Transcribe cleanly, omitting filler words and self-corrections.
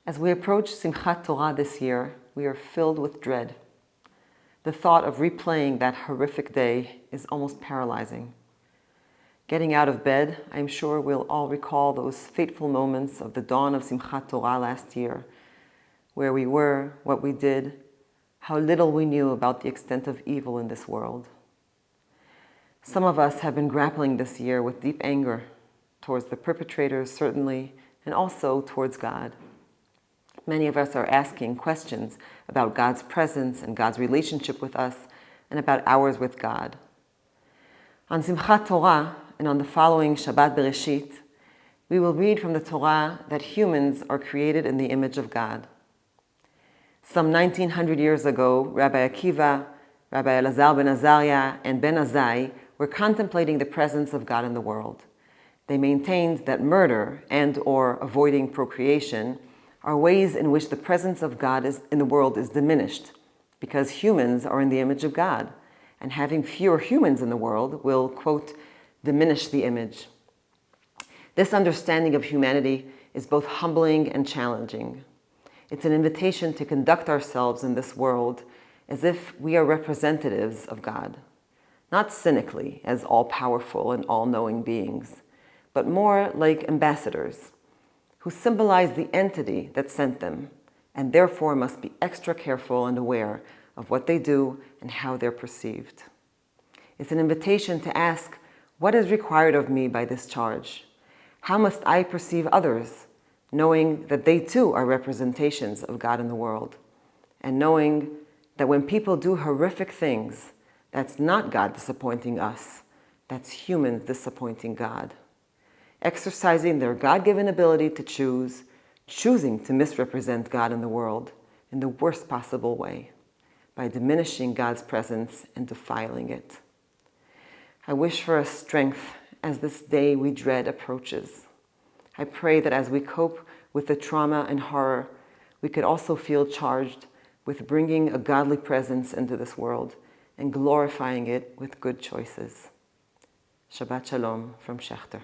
As we approach Simchat Torah this year, we are filled with dread. The thought of replaying that horrific day is almost paralyzing. Getting out of bed, I'm sure we'll all recall those fateful moments of the dawn of Simchat Torah last year, where we were, what we did, how little we knew about the extent of evil in this world. Some of us have been grappling this year with deep anger towards the perpetrators, certainly, and also towards God. Many of us are asking questions about God's presence and God's relationship with us and about ours with God. On Simchat Torah and on the following Shabbat Bereshit, we will read from the Torah that humans are created in the image of God. Some 1900 years ago, Rabbi Akiva, Rabbi Elazar ben Azariah, and Ben Azai were contemplating the presence of God in the world. They maintained that murder and or avoiding procreation are ways in which the presence of God in the world is diminished, because humans are in the image of God, and having fewer humans in the world will, quote, diminish the image. This understanding of humanity is both humbling and challenging. It's an invitation to conduct ourselves in this world as if we are representatives of God, not cynically as all-powerful and all-knowing beings, but more like ambassadors, who symbolize the entity that sent them, and therefore must be extra careful and aware of what they do and how they're perceived. It's an invitation to ask, what is required of me by this charge? How must I perceive others, knowing that they too are representations of God in the world, and knowing that when people do horrific things, that's not God disappointing us, that's humans disappointing God. Exercising their God-given ability to choosing to misrepresent God in the world in the worst possible way, by diminishing God's presence and defiling it. I wish for us strength as this day we dread approaches. I pray that as we cope with the trauma and horror, we could also feel charged with bringing a godly presence into this world and glorifying it with good choices. Shabbat Shalom from Schechter.